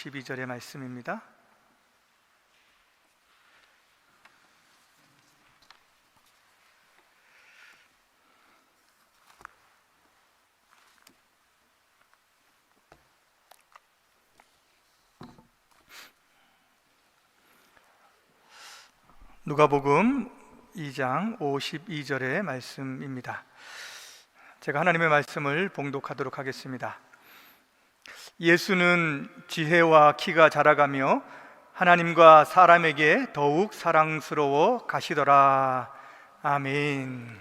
12절의 말씀입니다. 누가복음 2장 52절의 말씀입니다. 제가 하나님의 말씀을 봉독하도록 하겠습니다. 예수는 지혜와 키가 자라가며 하나님과 사람에게 더욱 사랑스러워 가시더라. 아멘.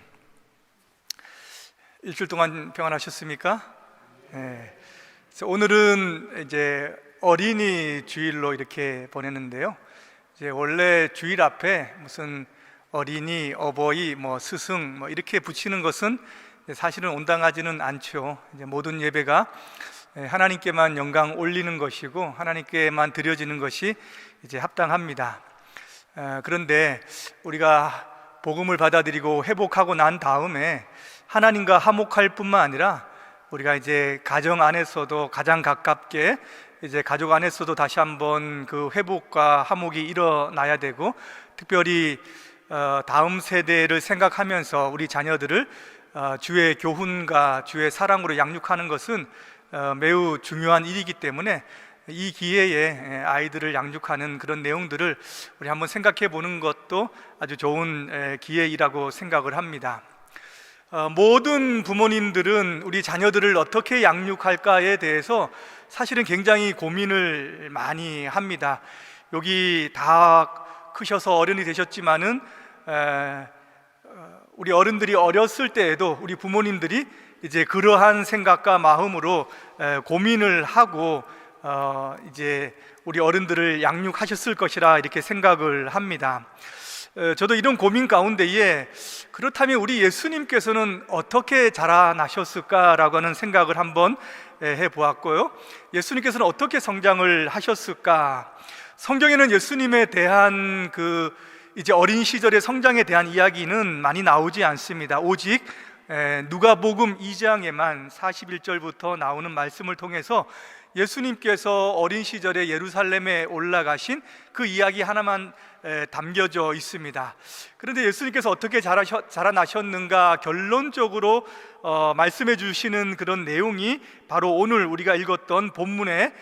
일주일 동안 평안하셨습니까? 네. 오늘은 이제 어린이 주일로 이렇게 보내는데요. 이제 원래 주일 앞에 무슨 어린이, 어버이, 스승 이렇게 붙이는 것은 사실은 온당하지는 않죠. 이제 모든 예배가 하나님께만 영광 올리는 것이고 하나님께만 드려지는 것이 이제 합당합니다. 그런데 우리가 복음을 받아들이고 회복하고 난 다음에 하나님과 화목할 뿐만 아니라 우리가 이제 가정 안에서도 가장 가깝게 이제 가족 안에서도 다시 한번 그 회복과 화목이 일어나야 되고, 특별히 다음 세대를 생각하면서 우리 자녀들을 주의 교훈과 주의 사랑으로 양육하는 것은 매우 중요한 일이기 때문에 이 기회에 아이들을 양육하는 그런 내용들을 우리 한번 생각해 보는 것도 아주 좋은 기회이라고 생각을 합니다. 모든 부모님들은 우리 자녀들을 어떻게 양육할까에 대해서 사실은 굉장히 고민을 많이 합니다. 여기 다 크셔서 어른이 되셨지만은 우리 어른들이 어렸을 때에도 우리 부모님들이 이제 그러한 생각과 마음으로 고민을 하고 이제 우리 어른들을 양육하셨을 것이라 이렇게 생각을 합니다. 저도 이런 고민 가운데에 그렇다면 우리 예수님께서는 어떻게 자라나셨을까라고 하는 생각을 한번 해보았고요. 예수님께서는 어떻게 성장을 하셨을까? 성경에는 예수님에 대한 그 이제 어린 시절의 성장에 대한 이야기는 많이 나오지 않습니다. 오직 누가복음 2장에만 41절부터 나오는 말씀을 통해서 예수님께서 어린 시절에 예루살렘에 올라가신 그 이야기 하나만 담겨져 있습니다. 그런데 예수님께서 어떻게 자라나셨는가 결론적으로 말씀해 주시는 그런 내용이 바로 오늘 우리가 읽었던 본문의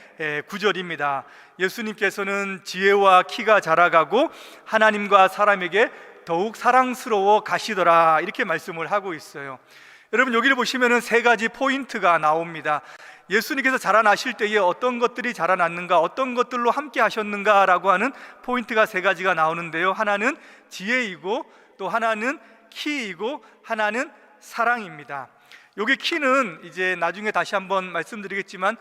구절입니다. 예수님께서는 지혜와 키가 자라가고 하나님과 사람에게 더욱 사랑스러워 가시더라, 이렇게 말씀을 하고 있어요. 여러분, 여기를 보시면은 세 가지 포인트가 나옵니다. 예수님께서 자라나실 때에 어떤 것들이 자라났는가, 어떤 것들로 함께 하셨는가라고 하는 포인트가 세 가지가 나오는데요. 하나는 지혜이고, 또 하나는 키이고, 하나는 사랑입니다. 여기 키는 이제 나중에 다시 한번 말씀드리겠지만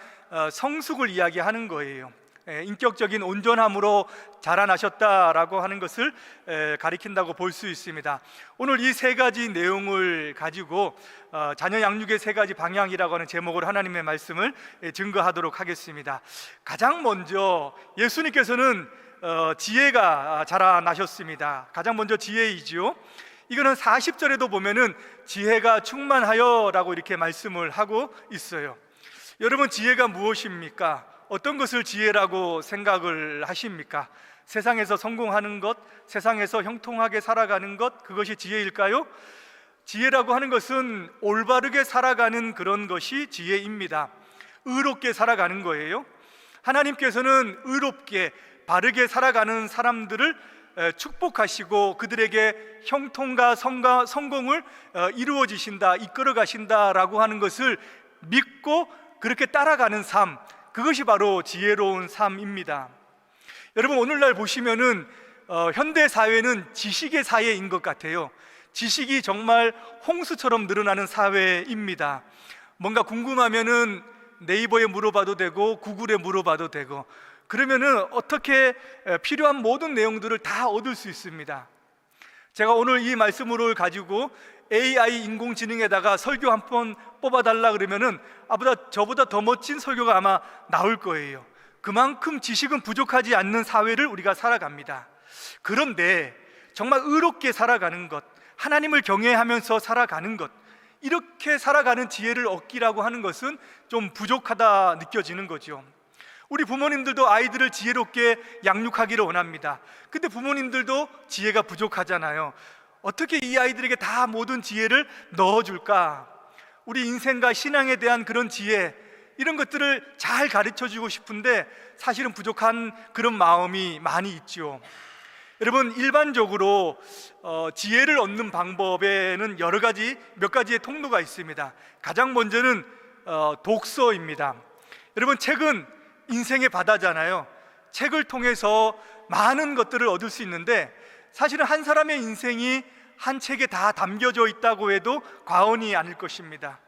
성숙을 이야기하는 거예요. 인격적인 온전함으로 자라나셨다라고 하는 것을 가리킨다고 볼 수 있습니다. 오늘 이 세 가지 내용을 가지고 자녀 양육의 세 가지 방향이라고 하는 제목으로 하나님의 말씀을 증거하도록 하겠습니다. 가장 먼저 예수님께서는 지혜가 자라나셨습니다. 가장 먼저 지혜이지요. 이거는 40절에도 보면은 지혜가 충만하여 라고 이렇게 말씀을 하고 있어요. 여러분, 지혜가 무엇입니까? 어떤 것을 지혜라고 생각을 하십니까? 세상에서 성공하는 것, 세상에서 형통하게 살아가는 것, 그것이 지혜일까요? 지혜라고 하는 것은 올바르게 살아가는 그런 것이 지혜입니다. 의롭게 살아가는 거예요. 하나님께서는 의롭게 바르게 살아가는 사람들을 축복하시고 그들에게 형통과 성공을 이루어지신다, 이끌어 가신다라고 하는 것을 믿고 그렇게 따라가는 삶, 그것이 바로 지혜로운 삶입니다. 여러분, 오늘날 보시면은 현대 사회는 지식의 사회인 것 같아요. 지식이 정말 홍수처럼 늘어나는 사회입니다. 뭔가 궁금하면은 네이버에 물어봐도 되고 구글에 물어봐도 되고, 그러면은 어떻게 필요한 모든 내용들을 다 얻을 수 있습니다. 제가 오늘 이 말씀을 가지고 AI 인공지능에다가 설교 한 번 뽑아달라 그러면은 저보다 더 멋진 설교가 아마 나올 거예요. 그만큼 지식은 부족하지 않는 사회를 우리가 살아갑니다. 그런데 정말 의롭게 살아가는 것, 하나님을 경외하면서 살아가는 것, 이렇게 살아가는 지혜를 얻기라고 하는 것은 좀 부족하다 느껴지는 거죠. 우리 부모님들도 아이들을 지혜롭게 양육하기를 원합니다. 근데 부모님들도 지혜가 부족하잖아요. 어떻게 이 아이들에게 다 모든 지혜를 넣어줄까? 우리 인생과 신앙에 대한 그런 지혜, 이런 것들을 잘 가르쳐주고 싶은데 사실은 부족한 그런 마음이 많이 있죠. 여러분, 일반적으로 지혜를 얻는 방법에는 몇 가지의 통로가 있습니다. 가장 먼저는 독서입니다. 여러분, 책은 인생의 바다잖아요. 책을 통해서 많은 것들을 얻을 수 있는데 사실은 한 사람의 인생이 한 책에 다 담겨져 있다고 해도 과언이 아닐 것입니다.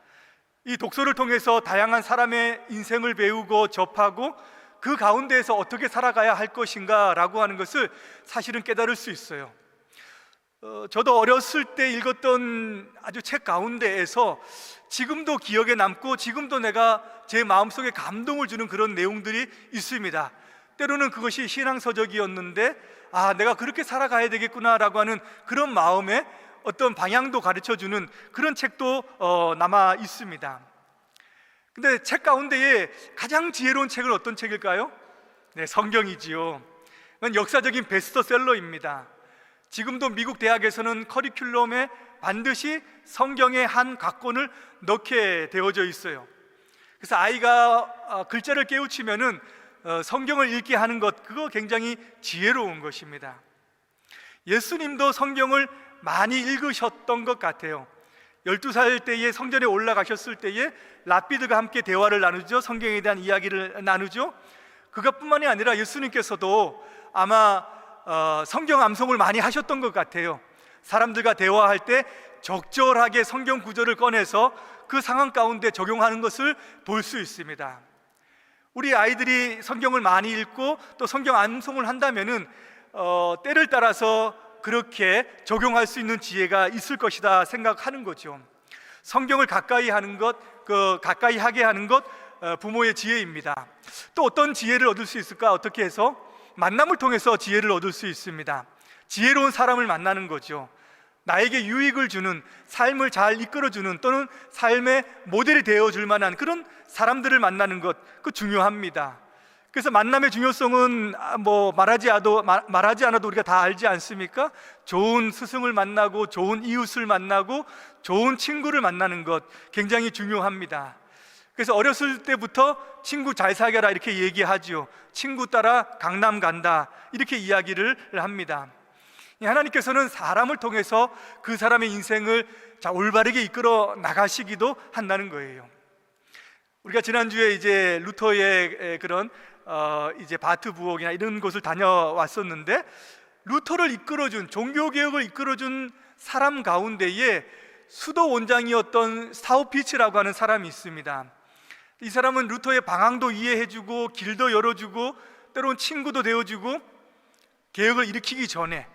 이 독서를 통해서 다양한 사람의 인생을 배우고 접하고 그 가운데에서 어떻게 살아가야 할 것인가 라고 하는 것을 사실은 깨달을 수 있어요. 저도 어렸을 때 읽었던 아주 책 가운데에서 지금도 기억에 남고 지금도 내가 제 마음속에 감동을 주는 그런 내용들이 있습니다. 때로는 그것이 신앙서적이었는데 내가 그렇게 살아가야 되겠구나라고 하는 그런 마음에 어떤 방향도 가르쳐주는 그런 책도 남아 있습니다. 근데 책 가운데에 가장 지혜로운 책은 어떤 책일까요? 네, 성경이지요. 이건 역사적인 베스트셀러입니다. 지금도 미국 대학에서는 커리큘럼에 반드시 성경의 한 각권을 넣게 되어져 있어요. 그래서 아이가 글자를 깨우치면은 성경을 읽게 하는 것, 그거 굉장히 지혜로운 것입니다. 예수님도 성경을 많이 읽으셨던 것 같아요. 12살 때에 성전에 올라가셨을 때에 랍비드가 함께 대화를 나누죠. 성경에 대한 이야기를 나누죠. 그것뿐만이 아니라 예수님께서도 아마 성경 암송을 많이 하셨던 것 같아요. 사람들과 대화할 때 적절하게 성경 구절을 꺼내서 그 상황 가운데 적용하는 것을 볼 수 있습니다. 우리 아이들이 성경을 많이 읽고 또 성경 암송을 한다면은 때를 따라서 그렇게 적용할 수 있는 지혜가 있을 것이다 생각하는 거죠. 성경을 가까이 하는 것, 가까이 하게 하는 것, 부모의 지혜입니다. 또 어떤 지혜를 얻을 수 있을까? 어떻게 해서? 만남을 통해서 지혜를 얻을 수 있습니다. 지혜로운 사람을 만나는 거죠. 나에게 유익을 주는, 삶을 잘 이끌어주는, 또는 삶의 모델이 되어줄 만한 그런 사람들을 만나는 것, 그 중요합니다. 그래서 만남의 중요성은 말하지 않아도 우리가 다 알지 않습니까? 좋은 스승을 만나고 좋은 이웃을 만나고 좋은 친구를 만나는 것 굉장히 중요합니다. 그래서 어렸을 때부터 친구 잘 사귀어라 이렇게 얘기하지요. 친구 따라 강남 간다 이렇게 이야기를 합니다. 하나님께서는 사람을 통해서 그 사람의 인생을 올바르게 이끌어 나가시기도 한다는 거예요. 우리가 지난주에 이제 루터의 그런 이제 바트 부엌이나 이런 곳을 다녀왔었는데, 루터를 이끌어준, 종교개혁을 이끌어준 사람 가운데에 수도 원장이었던 스타우피츠라고 하는 사람이 있습니다. 이 사람은 루터의 방황도 이해해주고 길도 열어주고 때로는 친구도 되어주고 개혁을 일으키기 전에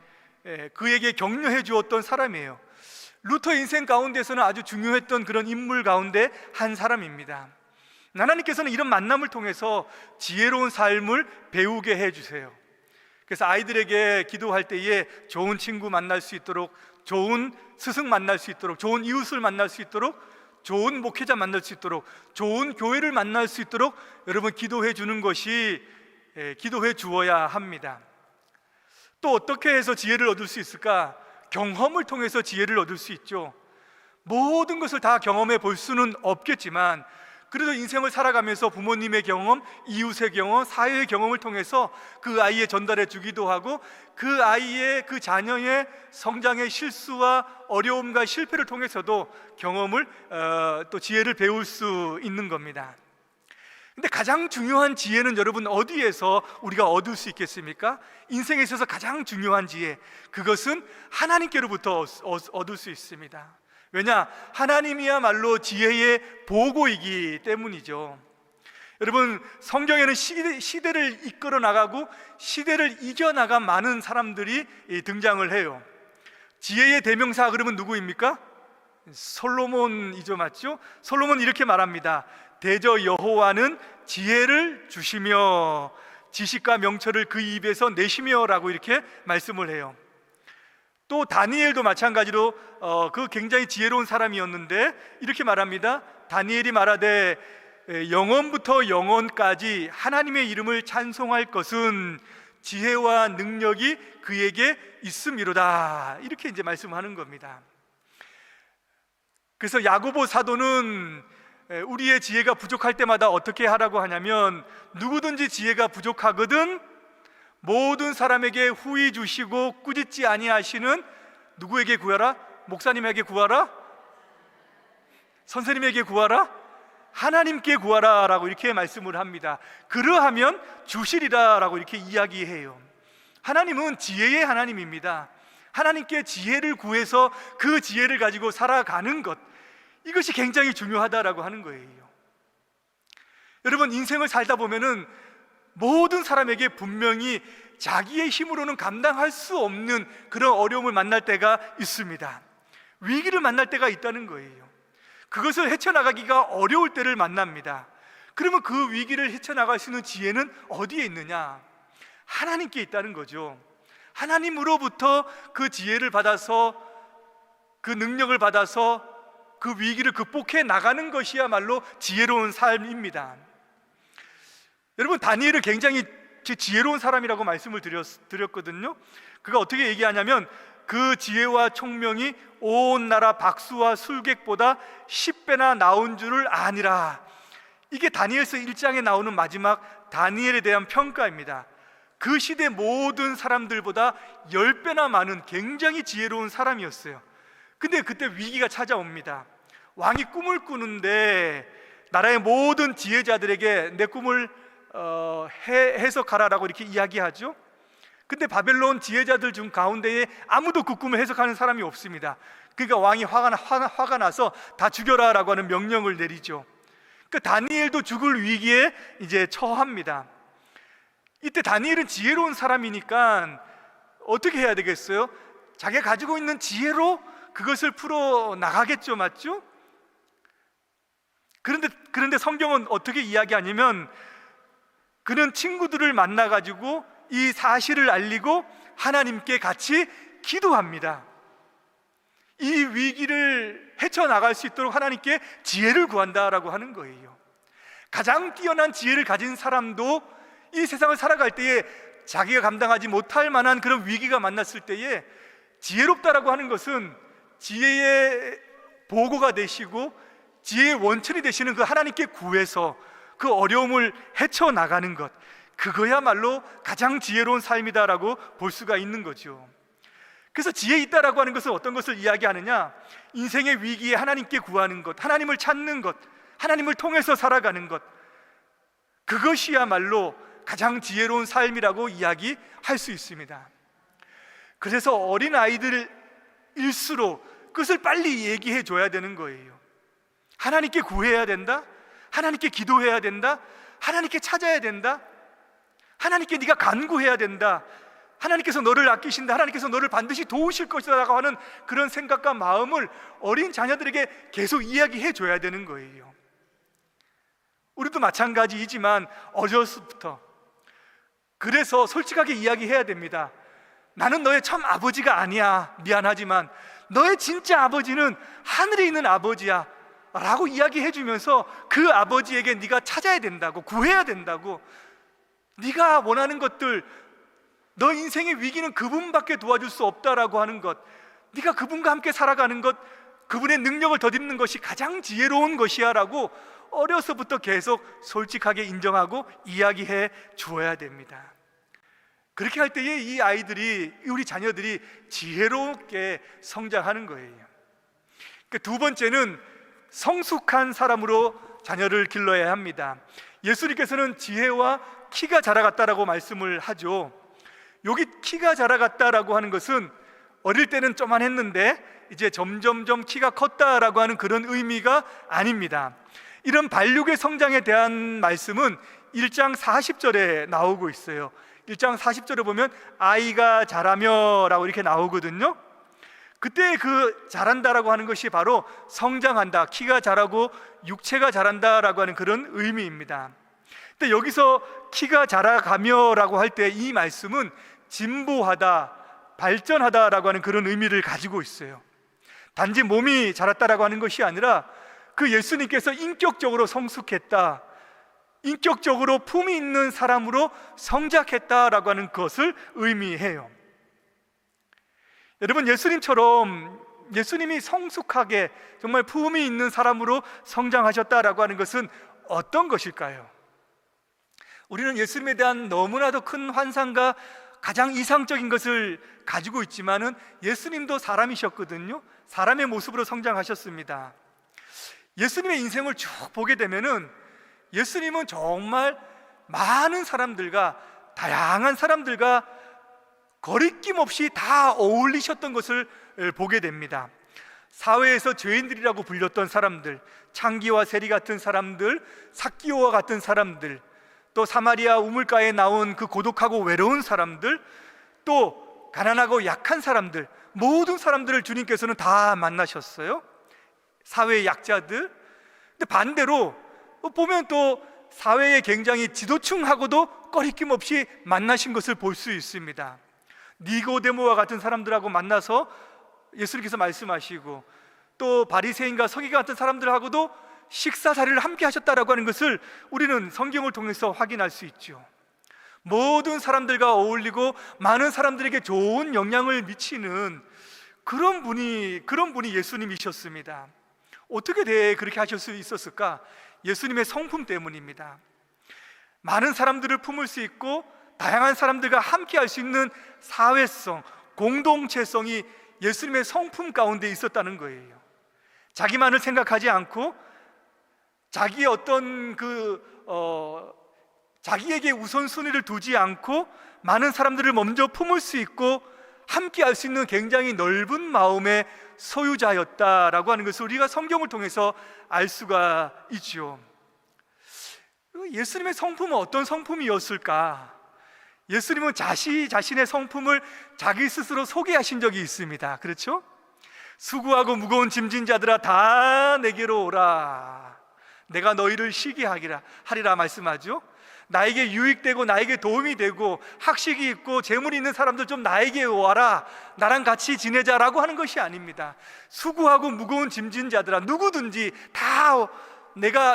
그에게 격려해 주었던 사람이에요. 루터 인생 가운데서는 아주 중요했던 그런 인물 가운데 한 사람입니다. 하나님께서는 이런 만남을 통해서 지혜로운 삶을 배우게 해주세요. 그래서 아이들에게 기도할 때에 좋은 친구 만날 수 있도록, 좋은 스승 만날 수 있도록, 좋은 이웃을 만날 수 있도록, 좋은 목회자 만날 수 있도록, 좋은 교회를 만날 수 있도록 여러분 기도해 주는 것이 기도해 주어야 합니다. 또 어떻게 해서 지혜를 얻을 수 있을까? 경험을 통해서 지혜를 얻을 수 있죠. 모든 것을 다 경험해 볼 수는 없겠지만 그래도 인생을 살아가면서 부모님의 경험, 이웃의 경험, 사회의 경험을 통해서 그 아이에 전달해 주기도 하고 그 아이의, 그 자녀의 성장의 실수와 어려움과 실패를 통해서도 경험을 또 지혜를 배울 수 있는 겁니다. 근데 가장 중요한 지혜는 여러분 어디에서 우리가 얻을 수 있겠습니까? 인생에 있어서 가장 중요한 지혜, 그것은 하나님께로부터 얻을 수 있습니다. 왜냐? 하나님이야말로 지혜의 보고이기 때문이죠. 여러분, 성경에는 시대를 이끌어 나가고 시대를 이겨나간 많은 사람들이 등장을 해요. 지혜의 대명사 그러면 누구입니까? 솔로몬이죠, 맞죠? 솔로몬 이렇게 말합니다. 대저 여호와는 지혜를 주시며 지식과 명철을 그 입에서 내시며 라고 이렇게 말씀을 해요. 또 다니엘도 마찬가지로 그 굉장히 지혜로운 사람이었는데 이렇게 말합니다. 다니엘이 말하되 영원부터 영원까지 하나님의 이름을 찬송할 것은 지혜와 능력이 그에게 있음이로다, 이렇게 이제 말씀하는 겁니다. 그래서 야고보 사도는 우리의 지혜가 부족할 때마다 어떻게 하라고 하냐면, 누구든지 지혜가 부족하거든 모든 사람에게 후히 주시고 꾸짖지 아니하시는 누구에게 구하라? 목사님에게 구하라? 선생님에게 구하라? 하나님께 구하라 라고 이렇게 말씀을 합니다. 그러하면 주시리라 라고 이렇게 이야기해요. 하나님은 지혜의 하나님입니다. 하나님께 지혜를 구해서 그 지혜를 가지고 살아가는 것, 이것이 굉장히 중요하다라고 하는 거예요. 여러분, 인생을 살다 보면은 모든 사람에게 분명히 자기의 힘으로는 감당할 수 없는 그런 어려움을 만날 때가 있습니다. 위기를 만날 때가 있다는 거예요. 그것을 헤쳐나가기가 어려울 때를 만납니다. 그러면 그 위기를 헤쳐나갈 수 있는 지혜는 어디에 있느냐? 하나님께 있다는 거죠. 하나님으로부터 그 지혜를 받아서, 그 능력을 받아서 그 위기를 극복해 나가는 것이야말로 지혜로운 삶입니다. 여러분, 다니엘은 굉장히 지혜로운 사람이라고 말씀을 드렸거든요. 그가 어떻게 얘기하냐면, 그 지혜와 총명이 온 나라 박수와 술객보다 10배나 나온 줄을 아니라. 이게 다니엘서 1장에 나오는 마지막 다니엘에 대한 평가입니다. 그 시대 모든 사람들보다 10배나 많은 굉장히 지혜로운 사람이었어요. 근데 그때 위기가 찾아옵니다. 왕이 꿈을 꾸는데 나라의 모든 지혜자들에게 내 꿈을 해석하라라고 이렇게 이야기하죠. 근데 바벨론 지혜자들 중 가운데에 아무도 그 꿈을 해석하는 사람이 없습니다. 그러니까 왕이 화가 나서 다 죽여라라고 하는 명령을 내리죠. 그 다니엘도 죽을 위기에 이제 처합니다. 이때 다니엘은 지혜로운 사람이니까 어떻게 해야 되겠어요? 자기가 가지고 있는 지혜로 그것을 풀어 나가겠죠, 맞죠? 그런데 성경은 어떻게 이야기하냐면, 그는 친구들을 만나가지고 이 사실을 알리고 하나님께 같이 기도합니다. 이 위기를 헤쳐나갈 수 있도록 하나님께 지혜를 구한다라고 하는 거예요. 가장 뛰어난 지혜를 가진 사람도 이 세상을 살아갈 때에 자기가 감당하지 못할 만한 그런 위기가 만났을 때에 지혜롭다라고 하는 것은 지혜의 보고가 되시고 지혜의 원천이 되시는 그 하나님께 구해서 그 어려움을 헤쳐나가는 것, 그거야말로 가장 지혜로운 삶이다라고 볼 수가 있는 거죠. 그래서 지혜 있다라고 하는 것은 어떤 것을 이야기하느냐? 인생의 위기에 하나님께 구하는 것, 하나님을 찾는 것, 하나님을 통해서 살아가는 것, 그것이야말로 가장 지혜로운 삶이라고 이야기할 수 있습니다. 그래서 어린 아이들일수록 그것을 빨리 얘기해 줘야 되는 거예요. 하나님께 구해야 된다, 하나님께 기도해야 된다, 하나님께 찾아야 된다, 하나님께 네가 간구해야 된다, 하나님께서 너를 아끼신다, 하나님께서 너를 반드시 도우실 것이라고 하는 그런 생각과 마음을 어린 자녀들에게 계속 이야기해 줘야 되는 거예요. 우리도 마찬가지이지만 어려서부터, 그래서 솔직하게 이야기해야 됩니다. 나는 너의 참 아버지가 아니야, 미안하지만 너의 진짜 아버지는 하늘에 있는 아버지야 라고 이야기해 주면서 그 아버지에게 네가 찾아야 된다고, 구해야 된다고, 네가 원하는 것들, 너 인생의 위기는 그분밖에 도와줄 수 없다라고 하는 것, 네가 그분과 함께 살아가는 것, 그분의 능력을 덧입는 것이 가장 지혜로운 것이야 라고 어려서부터 계속 솔직하게 인정하고 이야기해 주어야 됩니다. 그렇게 할 때에 이 아이들이, 우리 자녀들이 지혜롭게 성장하는 거예요. 두 번째는 성숙한 사람으로 자녀를 길러야 합니다. 예수님께서는 지혜와 키가 자라갔다라고 말씀을 하죠. 여기 키가 자라갔다라고 하는 것은 어릴 때는 쪼만했는데 이제 점점점 키가 컸다라고 하는 그런 의미가 아닙니다. 이런 발육의 성장에 대한 말씀은 1장 40절에 나오고 있어요. 1장 40절에 보면 아이가 자라며 라고 이렇게 나오거든요. 그때 그 자란다라고 하는 것이 바로 성장한다, 키가 자라고 육체가 자란다라고 하는 그런 의미입니다. 근데 여기서 키가 자라가며 라고 할 때 이 말씀은 진보하다, 발전하다라고 하는 그런 의미를 가지고 있어요. 단지 몸이 자랐다라고 하는 것이 아니라 그 예수님께서 인격적으로 성숙했다, 인격적으로 품이 있는 사람으로 성장했다라고 하는 것을 의미해요. 여러분, 예수님이 성숙하게 정말 품이 있는 사람으로 성장하셨다라고 하는 것은 어떤 것일까요? 우리는 예수님에 대한 너무나도 큰 환상과 가장 이상적인 것을 가지고 있지만은 예수님도 사람이셨거든요. 사람의 모습으로 성장하셨습니다. 예수님의 인생을 쭉 보게 되면은 예수님은 정말 많은 사람들과, 다양한 사람들과 거리낌 없이 다 어울리셨던 것을 보게 됩니다. 사회에서 죄인들이라고 불렸던 사람들, 창기와 세리 같은 사람들, 삭기오와 같은 사람들, 또 사마리아 우물가에 나온 그 고독하고 외로운 사람들, 또 가난하고 약한 사람들, 모든 사람들을 주님께서는 다 만나셨어요. 사회의 약자들. 근데 반대로 보면 또 사회에 굉장히 지도층하고도 꺼리낌 없이 만나신 것을 볼 수 있습니다. 니고데모와 같은 사람들하고 만나서 예수님께서 말씀하시고, 또 바리새인과 서기관 같은 사람들하고도 식사 자리를 함께 하셨다라고 하는 것을 우리는 성경을 통해서 확인할 수 있죠. 모든 사람들과 어울리고 많은 사람들에게 좋은 영향을 미치는 그런 분이 예수님이셨습니다. 어떻게 그렇게 하실 수 있었을까? 예수님의 성품 때문입니다. 많은 사람들을 품을 수 있고 다양한 사람들과 함께 할 수 있는 사회성, 공동체성이 예수님의 성품 가운데 있었다는 거예요. 자기만을 생각하지 않고 자기의 자기에게 우선순위를 두지 않고 많은 사람들을 먼저 품을 수 있고 함께 할 수 있는 굉장히 넓은 마음의 소유자였다라고 하는 것을 우리가 성경을 통해서 알 수가 있죠. 예수님의 성품은 어떤 성품이었을까? 예수님은 자신의 성품을 자기 스스로 소개하신 적이 있습니다. 그렇죠? 수고하고 무거운 짐진 자들아 다 내게로 오라, 내가 너희를 쉬게 하리라 말씀하죠. 나에게 유익되고 나에게 도움이 되고 학식이 있고 재물이 있는 사람들 좀 나에게 와라, 나랑 같이 지내자라고 하는 것이 아닙니다. 수고하고 무거운 짐진 자들아, 누구든지 다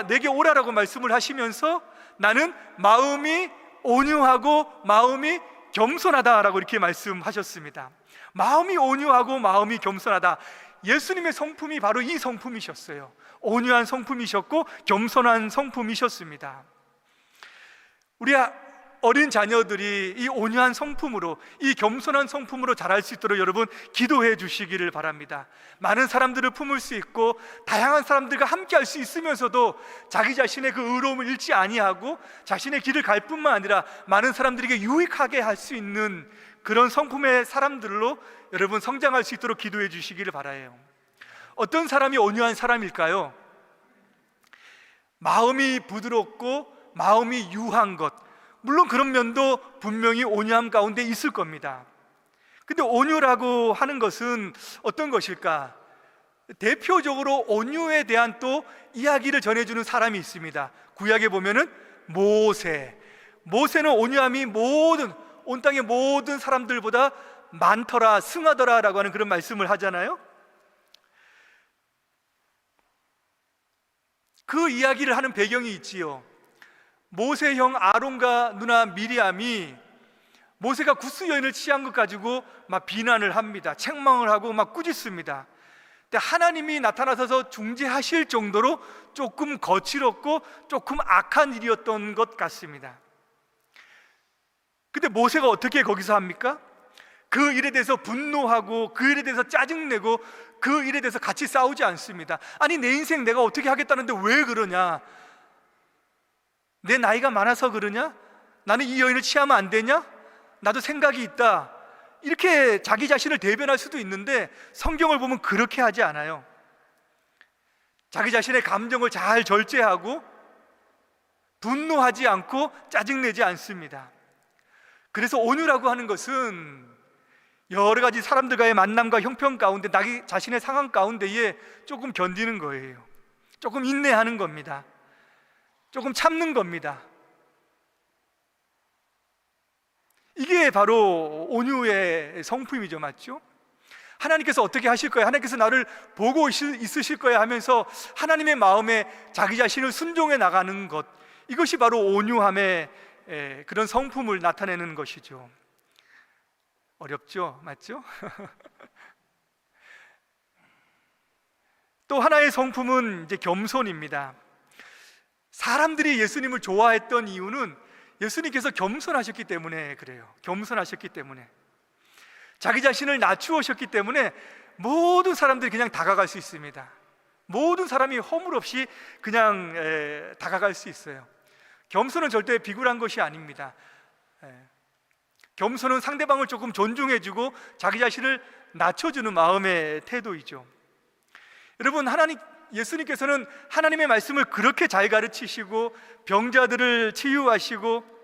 내게 오라라고 말씀을 하시면서 나는 마음이 온유하고 마음이 겸손하다라고 이렇게 말씀하셨습니다. 마음이 온유하고 마음이 겸손하다, 예수님의 성품이 바로 이 성품이셨어요. 온유한 성품이셨고 겸손한 성품이셨습니다. 우리 어린 자녀들이 이 온유한 성품으로, 이 겸손한 성품으로 자랄 수 있도록 여러분 기도해 주시기를 바랍니다. 많은 사람들을 품을 수 있고 다양한 사람들과 함께 할 수 있으면서도 자기 자신의 그 의로움을 잃지 아니하고 자신의 길을 갈 뿐만 아니라 많은 사람들에게 유익하게 할 수 있는 그런 성품의 사람들로 여러분 성장할 수 있도록 기도해 주시기를 바라요. 어떤 사람이 온유한 사람일까요? 마음이 부드럽고 마음이 유한 것, 물론 그런 면도 분명히 온유함 가운데 있을 겁니다. 근데 온유라고 하는 것은 어떤 것일까? 대표적으로 온유에 대한 또 이야기를 전해주는 사람이 있습니다. 구약에 보면은 모세는 온유함이 온 땅의 모든 사람들보다 많더라, 승하더라 라고 하는 그런 말씀을 하잖아요. 그 이야기를 하는 배경이 있지요. 모세 형 아론과 누나 미리암이 모세가 구스 여인을 취한 것 가지고 막 비난을 합니다. 책망을 하고 막 꾸짖습니다. 근데 하나님이 나타나셔서 중재하실 정도로 조금 거칠었고 조금 악한 일이었던 것 같습니다. 근데 모세가 어떻게 거기서 합니까? 그 일에 대해서 분노하고 그 일에 대해서 짜증내고 그 일에 대해서 같이 싸우지 않습니다. 아니, 내 인생 내가 어떻게 하겠다는데 왜 그러냐? 내 나이가 많아서 그러냐? 나는 이 여인을 취하면 안 되냐? 나도 생각이 있다, 이렇게 자기 자신을 대변할 수도 있는데 성경을 보면 그렇게 하지 않아요. 자기 자신의 감정을 잘 절제하고 분노하지 않고 짜증내지 않습니다. 그래서 온유라고 하는 것은 여러 가지 사람들과의 만남과 형편 가운데 자기 자신의 상황 가운데에 조금 견디는 거예요. 조금 인내하는 겁니다. 조금 참는 겁니다. 이게 바로 온유의 성품이죠, 맞죠? 하나님께서 어떻게 하실 거야? 하나님께서 나를 보고 있으실 거야 하면서 하나님의 마음에 자기 자신을 순종해 나가는 것, 이것이 바로 온유함의 그런 성품을 나타내는 것이죠. 어렵죠? 맞죠? 또 하나의 성품은 이제 겸손입니다. 사람들이 예수님을 좋아했던 이유는 예수님께서 겸손하셨기 때문에 그래요. 겸손하셨기 때문에, 자기 자신을 낮추셨기 때문에 모든 사람들이 그냥 다가갈 수 있습니다. 모든 사람이 허물 없이 그냥 다가갈 수 있어요. 겸손은 절대 비굴한 것이 아닙니다. 겸손은 상대방을 조금 존중해주고 자기 자신을 낮춰주는 마음의 태도이죠. 여러분, 예수님께서는 하나님의 말씀을 그렇게 잘 가르치시고 병자들을 치유하시고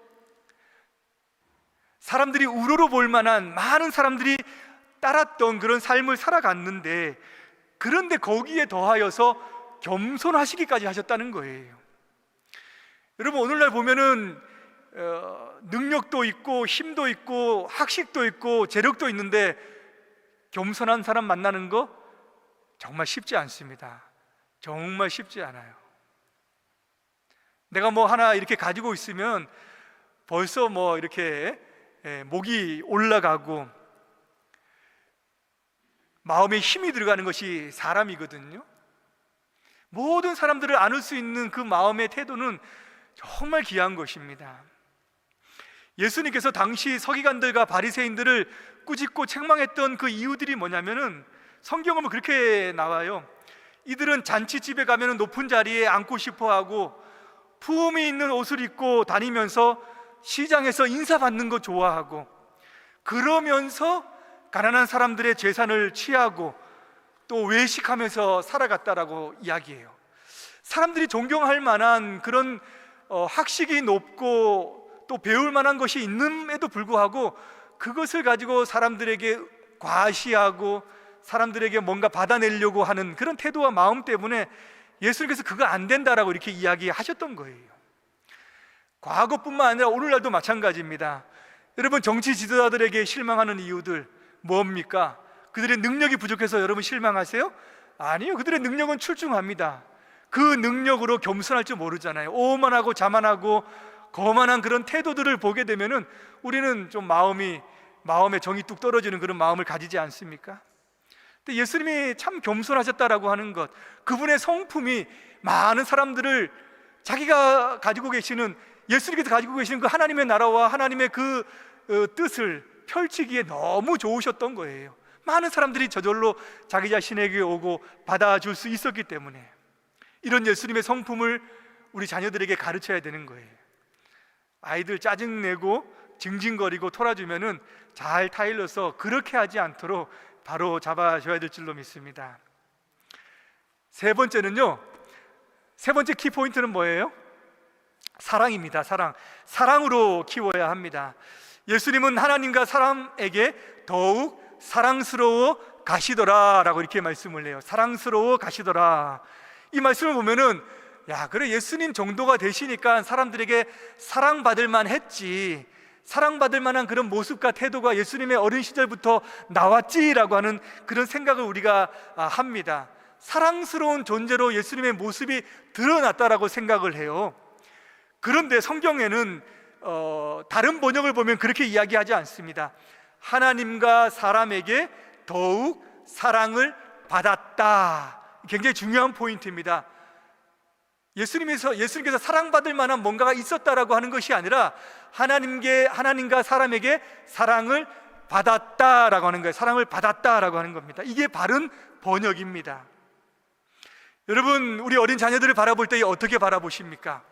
사람들이 우러러 볼 만한 많은 사람들이 따랐던 그런 삶을 살아갔는데, 그런데 거기에 더하여서 겸손하시기까지 하셨다는 거예요. 여러분, 오늘날 보면은 능력도 있고 힘도 있고 학식도 있고 재력도 있는데 겸손한 사람 만나는 거 정말 쉽지 않습니다. 정말 쉽지 않아요. 내가 뭐 하나 이렇게 가지고 있으면 벌써 뭐 이렇게 목이 올라가고 마음에 힘이 들어가는 것이 사람이거든요. 모든 사람들을 안을 수 있는 그 마음의 태도는 정말 귀한 것입니다. 예수님께서 당시 서기관들과 바리새인들을 꾸짖고 책망했던 그 이유들이 뭐냐면은, 성경은 그렇게 나와요. 이들은 잔치집에 가면 높은 자리에 앉고 싶어하고 품위 있는 옷을 입고 다니면서 시장에서 인사받는 거 좋아하고, 그러면서 가난한 사람들의 재산을 취하고 또 외식하면서 살아갔다라고 이야기해요. 사람들이 존경할 만한 그런 학식이 높고 또 배울 만한 것이 있음에도 불구하고 그것을 가지고 사람들에게 과시하고 사람들에게 뭔가 받아내려고 하는 그런 태도와 마음 때문에 예수님께서 그거 안 된다라고 이렇게 이야기하셨던 거예요. 과거뿐만 아니라 오늘날도 마찬가지입니다. 여러분, 정치 지도자들에게 실망하는 이유들 뭡니까? 그들의 능력이 부족해서 여러분 실망하세요? 아니요, 그들의 능력은 출중합니다. 그 능력으로 겸손할 줄 모르잖아요. 오만하고 자만하고 거만한 그런 태도들을 보게 되면은 우리는 좀 마음에 정이 뚝 떨어지는 그런 마음을 가지지 않습니까? 근데 예수님이 참 겸손하셨다라고 하는 것, 그분의 성품이 많은 사람들을 자기가 가지고 계시는, 예수님께서 가지고 계시는 그 하나님의 나라와 하나님의 그 뜻을 펼치기에 너무 좋으셨던 거예요. 많은 사람들이 저절로 자기 자신에게 오고 받아줄 수 있었기 때문에 이런 예수님의 성품을 우리 자녀들에게 가르쳐야 되는 거예요. 아이들 짜증내고 징징거리고 토라주면은 잘 타일러서 그렇게 하지 않도록 바로 잡아줘야 될 줄로 믿습니다. 세 번째 키포인트는 뭐예요? 사랑입니다. 사랑으로 키워야 합니다. 예수님은 하나님과 사람에게 더욱 사랑스러워 가시더라 라고 이렇게 말씀을 해요. 사랑스러워 가시더라. 이 말씀을 보면은, 야, 그래, 예수님 정도가 되시니까 사람들에게 사랑받을 만 했지, 사랑받을 만한 그런 모습과 태도가 예수님의 어린 시절부터 나왔지라고 하는 그런 생각을 우리가 합니다. 사랑스러운 존재로 예수님의 모습이 드러났다라고 생각을 해요. 그런데 성경에는 다른 번역을 보면 그렇게 이야기하지 않습니다. 하나님과 사람에게 더욱 사랑을 받았다. 굉장히 중요한 포인트입니다. 예수님께서 사랑받을 만한 뭔가가 있었다라고 하는 것이 아니라 하나님과 사람에게 사랑을 받았다라고 하는 거예요. 사랑을 받았다라고 하는 겁니다. 이게 바른 번역입니다. 여러분, 우리 어린 자녀들을 바라볼 때 어떻게 바라보십니까?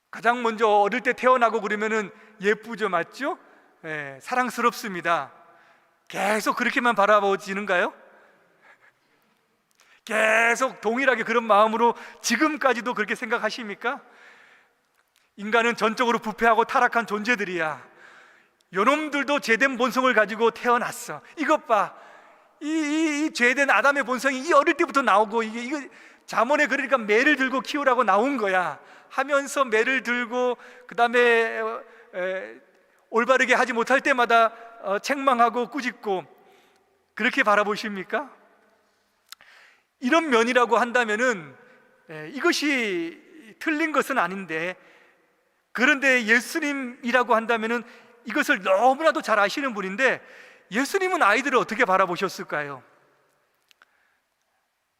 가장 먼저 어릴 때 태어나고 그러면은 예쁘죠, 맞죠? 네, 사랑스럽습니다. 계속 그렇게만 바라보지는가요? 계속 동일하게 그런 마음으로 지금까지도 그렇게 생각하십니까? 인간은 전적으로 부패하고 타락한 존재들이야. 요놈들도 죄된 본성을 가지고 태어났어. 이것 봐, 이 죄된 아담의 본성이 이 어릴 때부터 나오고, 이거 잠언에 그러니까 매를 들고 키우라고 나온 거야 하면서 매를 들고, 그 다음에 올바르게 하지 못할 때마다 책망하고 꾸짖고 그렇게 바라보십니까? 이런 면이라고 한다면은 이것이 틀린 것은 아닌데, 그런데 예수님이라고 한다면은 이것을 너무나도 잘 아시는 분인데, 예수님은 아이들을 어떻게 바라보셨을까요?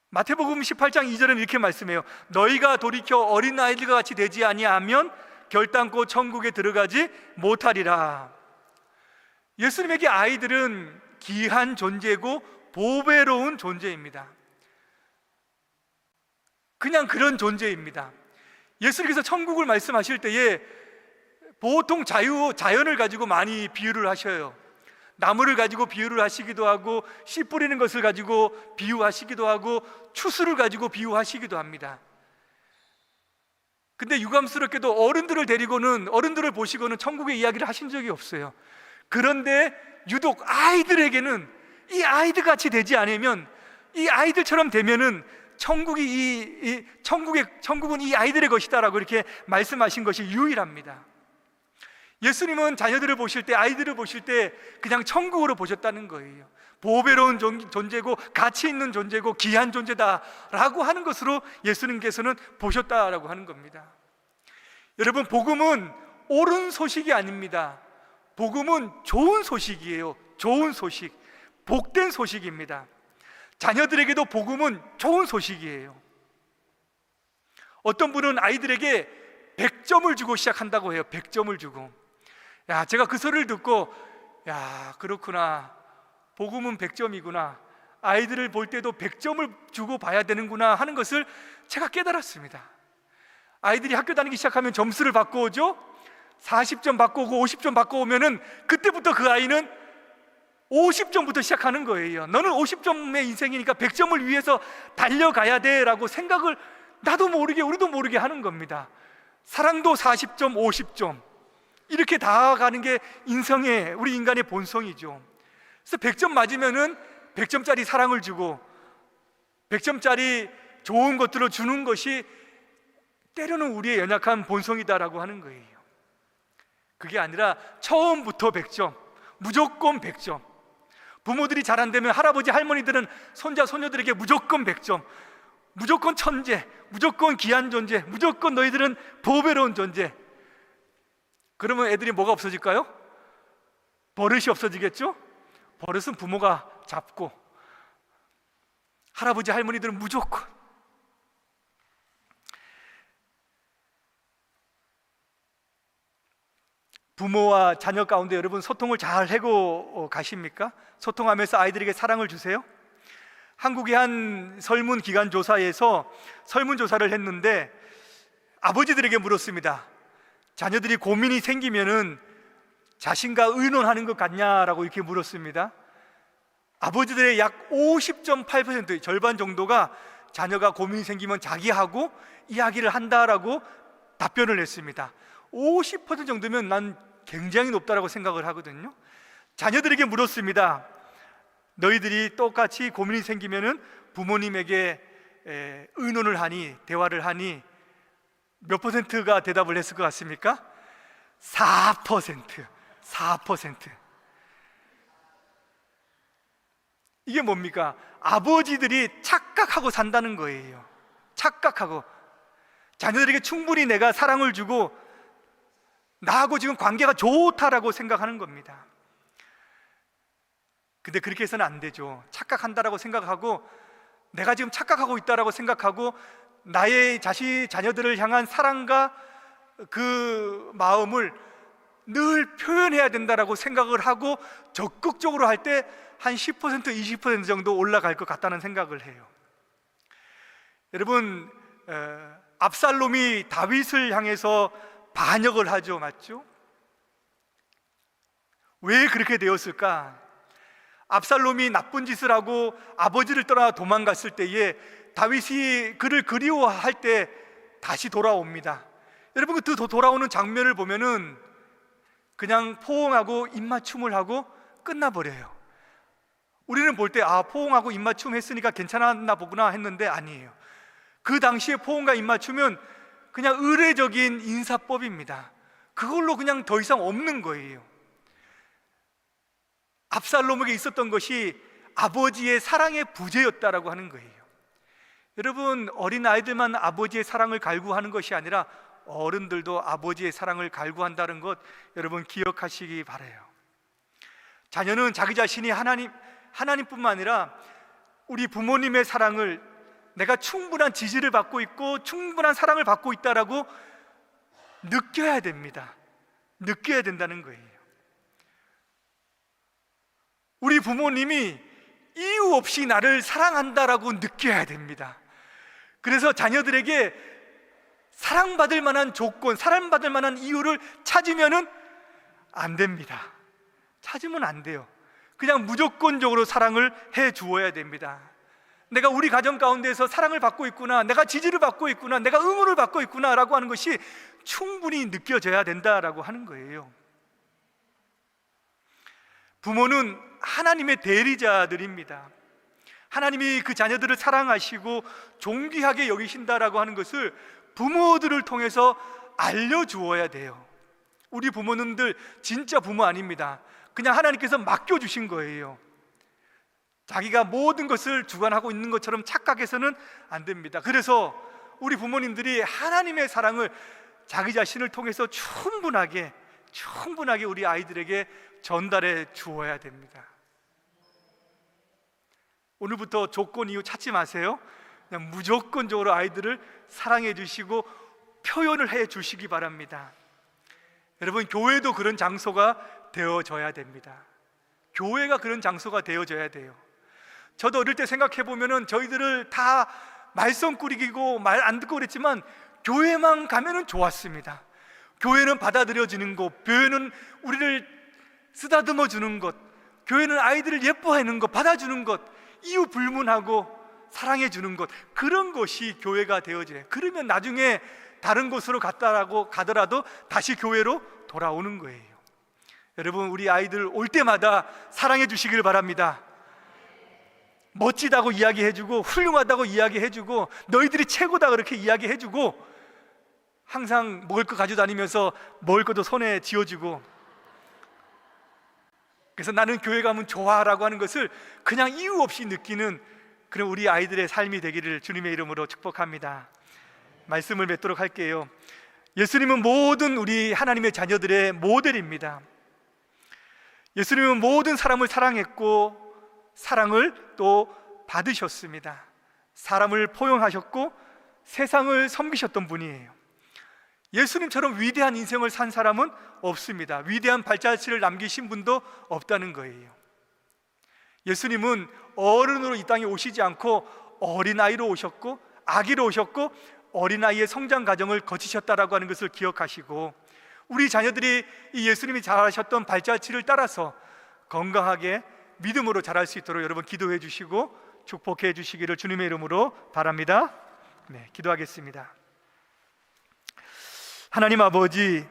마태복음 18장 2절은 이렇게 말씀해요. 너희가 돌이켜 어린 아이들과 같이 되지 아니하면 결단코 천국에 들어가지 못하리라. 예수님에게 아이들은 귀한 존재고 보배로운 존재입니다. 그냥 그런 존재입니다. 예수님께서 천국을 말씀하실 때에 보통 자연을 가지고 많이 비유를 하셔요. 나무를 가지고 비유를 하시기도 하고, 씨 뿌리는 것을 가지고 비유하시기도 하고, 추수를 가지고 비유하시기도 합니다. 근데 유감스럽게도 어른들을 보시고는 천국의 이야기를 하신 적이 없어요. 그런데 유독 아이들에게는 이 아이들 같이 되지 않으면, 이 아이들처럼 되면은 천국은 이 아이들의 것이다라고 이렇게 말씀하신 것이 유일합니다. 예수님은 자녀들을 보실 때, 아이들을 보실 때 그냥 천국으로 보셨다는 거예요. 보배로운 존재고 가치 있는 존재고 귀한 존재다라고 하는 것으로 예수님께서는 보셨다라고 하는 겁니다. 여러분, 복음은 옳은 소식이 아닙니다. 복음은 좋은 소식이에요. 좋은 소식, 복된 소식입니다. 자녀들에게도 복음은 좋은 소식이에요. 어떤 분은 아이들에게 100점을 주고 시작한다고 해요. 100점을 주고. 제가 그 소리를 듣고, 그렇구나, 복음은 100점이구나, 아이들을 볼 때도 100점을 주고 봐야 되는구나 하는 것을 제가 깨달았습니다. 아이들이 학교 다니기 시작하면 점수를 받고 오죠. 40점 받고 오고 50점 받고 오면은 그때부터 그 아이는 50점부터 시작하는 거예요. 너는 50점의 인생이니까 100점을 위해서 달려가야 돼 라고 생각을 나도 모르게, 우리도 모르게 하는 겁니다. 사랑도 40점, 50점 이렇게 다가가는 게 우리 인간의 본성이죠. 그래서 100점 맞으면은 100점짜리 사랑을 주고 100점짜리 좋은 것들을 주는 것이 때로는 우리의 연약한 본성이다라고 하는 거예요. 그게 아니라 처음부터 100점, 무조건 100점. 부모들이 잘 안 되면 할아버지 할머니들은 손자 손녀들에게 무조건 100점, 무조건 천재, 무조건 귀한 존재, 무조건 너희들은 보배로운 존재. 그러면 애들이 뭐가 없어질까요? 버릇이 없어지겠죠? 버릇은 부모가 잡고, 할아버지 할머니들은 무조건. 부모와 자녀 가운데 여러분 소통을 잘 하고 가십니까? 소통하면서 아이들에게 사랑을 주세요. 한국의 한 설문기관 조사에서 설문조사를 했는데 아버지들에게 물었습니다. 자녀들이 고민이 생기면은 자신과 의논하는 것 같냐라고 이렇게 물었습니다. 아버지들의 약 50.8%, 절반 정도가 자녀가 고민이 생기면 자기하고 이야기를 한다라고 답변을 했습니다. 50% 정도면 난 굉장히 높다라고 생각을 하거든요. 자녀들에게 물었습니다. 너희들이 똑같이 고민이 생기면은 부모님에게 의논을 하니, 대화를 하니 몇 퍼센트가 대답을 했을 것 같습니까? 4%. 이게 뭡니까? 아버지들이 착각하고 산다는 거예요. 착각하고. 자녀들에게 충분히 내가 사랑을 주고 나하고 지금 관계가 좋다라고 생각하는 겁니다. 근데 그렇게 해서는 안 되죠. 착각한다라고 생각하고, 내가 지금 착각하고 있다라고 생각하고, 나의 자녀들을 향한 사랑과 그 마음을 늘 표현해야 된다라고 생각을 하고 적극적으로 할 때 한 10%, 20% 정도 올라갈 것 같다는 생각을 해요. 여러분, 압살롬이 다윗을 향해서 반역을 하죠, 맞죠? 왜 그렇게 되었을까? 압살롬이 나쁜 짓을 하고 아버지를 떠나 도망갔을 때에 다윗이 그를 그리워할 때 다시 돌아옵니다. 여러분, 그 돌아오는 장면을 보면은 그냥 포옹하고 입맞춤을 하고 끝나버려요. 우리는 볼 때 포옹하고 입맞춤 했으니까 괜찮았나 보구나 했는데 아니에요. 그 당시에 포옹과 입맞춤은 그냥 의례적인 인사법입니다. 그걸로 그냥 더 이상 없는 거예요. 압살롬에게 있었던 것이 아버지의 사랑의 부재였다라고 하는 거예요. 여러분, 어린 아이들만 아버지의 사랑을 갈구하는 것이 아니라 어른들도 아버지의 사랑을 갈구한다는 것 여러분 기억하시기 바라요. 자녀는 자기 자신이 하나님뿐만 아니라 우리 부모님의 사랑을, 내가 충분한 지지를 받고 있고 충분한 사랑을 받고 있다라고 느껴야 됩니다. 느껴야 된다는 거예요. 우리 부모님이 이유 없이 나를 사랑한다라고 느껴야 됩니다. 그래서 자녀들에게 사랑받을 만한 조건, 사랑받을 만한 이유를 찾으면은 안 됩니다. 찾으면 안 돼요. 그냥 무조건적으로 사랑을 해 주어야 됩니다. 내가 우리 가정 가운데서 사랑을 받고 있구나, 내가 지지를 받고 있구나, 내가 응원을 받고 있구나 라고 하는 것이 충분히 느껴져야 된다라고 하는 거예요. 부모는 하나님의 대리자들입니다. 하나님이 그 자녀들을 사랑하시고 존귀하게 여기신다라고 하는 것을 부모들을 통해서 알려주어야 돼요. 우리 부모님들 진짜 부모 아닙니다. 그냥 하나님께서 맡겨주신 거예요. 자기가 모든 것을 주관하고 있는 것처럼 착각해서는 안 됩니다. 그래서 우리 부모님들이 하나님의 사랑을 자기 자신을 통해서 충분하게 우리 아이들에게 전달해 주어야 됩니다. 오늘부터 조건 이유 찾지 마세요. 그냥 무조건적으로 아이들을 사랑해 주시고 표현을 해 주시기 바랍니다. 여러분, 교회도 그런 장소가 되어져야 됩니다. 교회가 그런 장소가 되어져야 돼요. 저도 어릴 때 생각해 보면은 저희들을 다 말썽꾸리고 말 안 듣고 그랬지만 교회만 가면은 좋았습니다. 교회는 받아들여지는 곳, 교회는 우리를 쓰다듬어 주는 것, 교회는 아이들을 예뻐하는 것, 받아주는 것, 이유 불문하고 사랑해 주는 것, 그런 것이 교회가 되어져요. 그러면 나중에 다른 곳으로 가더라도 다시 교회로 돌아오는 거예요. 여러분, 우리 아이들 올 때마다 사랑해 주시길 바랍니다. 멋지다고 이야기해주고 훌륭하다고 이야기해주고 너희들이 최고다 그렇게 이야기해주고 항상 먹을 거 가지고 다니면서 먹을 것도 손에 쥐어주고, 그래서 나는 교회 가면 좋아라고 하는 것을 그냥 이유 없이 느끼는 그런 우리 아이들의 삶이 되기를 주님의 이름으로 축복합니다. 말씀을 맺도록 할게요. 예수님은 모든 우리 하나님의 자녀들의 모델입니다. 예수님은 모든 사람을 사랑했고 사랑을 또 받으셨습니다. 사람을 포용하셨고 세상을 섬기셨던 분이에요. 예수님처럼 위대한 인생을 산 사람은 없습니다. 위대한 발자취를 남기신 분도 없다는 거예요. 예수님은 어른으로 이 땅에 오시지 않고 어린아이로 오셨고 아기로 오셨고 어린아이의 성장 과정을 거치셨다라고 하는 것을 기억하시고, 우리 자녀들이 이 예수님이 자라셨던 발자취를 따라서 건강하게 믿음으로 자랄 수 있도록 여러분 기도해 주시고 축복해 주시기를 주님의 이름으로 바랍니다. 네, 기도하겠습니다. 하나님 아버지,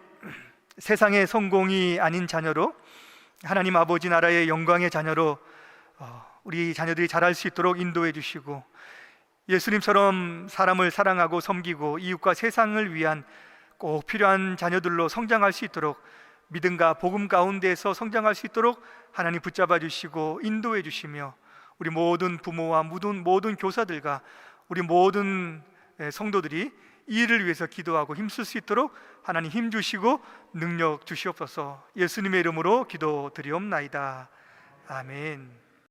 세상의 성공이 아닌 자녀로, 하나님 아버지 나라의 영광의 자녀로 우리 자녀들이 자랄 수 있도록 인도해 주시고, 예수님처럼 사람을 사랑하고 섬기고 이웃과 세상을 위한 꼭 필요한 자녀들로 성장할 수 있도록, 믿음과 복음 가운데에서 성장할 수 있도록 하나님 붙잡아 주시고 인도해 주시며, 우리 모든 부모와 모든 교사들과 우리 모든 성도들이 이 일을 위해서 기도하고 힘쓸 수 있도록 하나님 힘 주시고 능력 주시옵소서. 예수님의 이름으로 기도드리옵나이다. 아멘.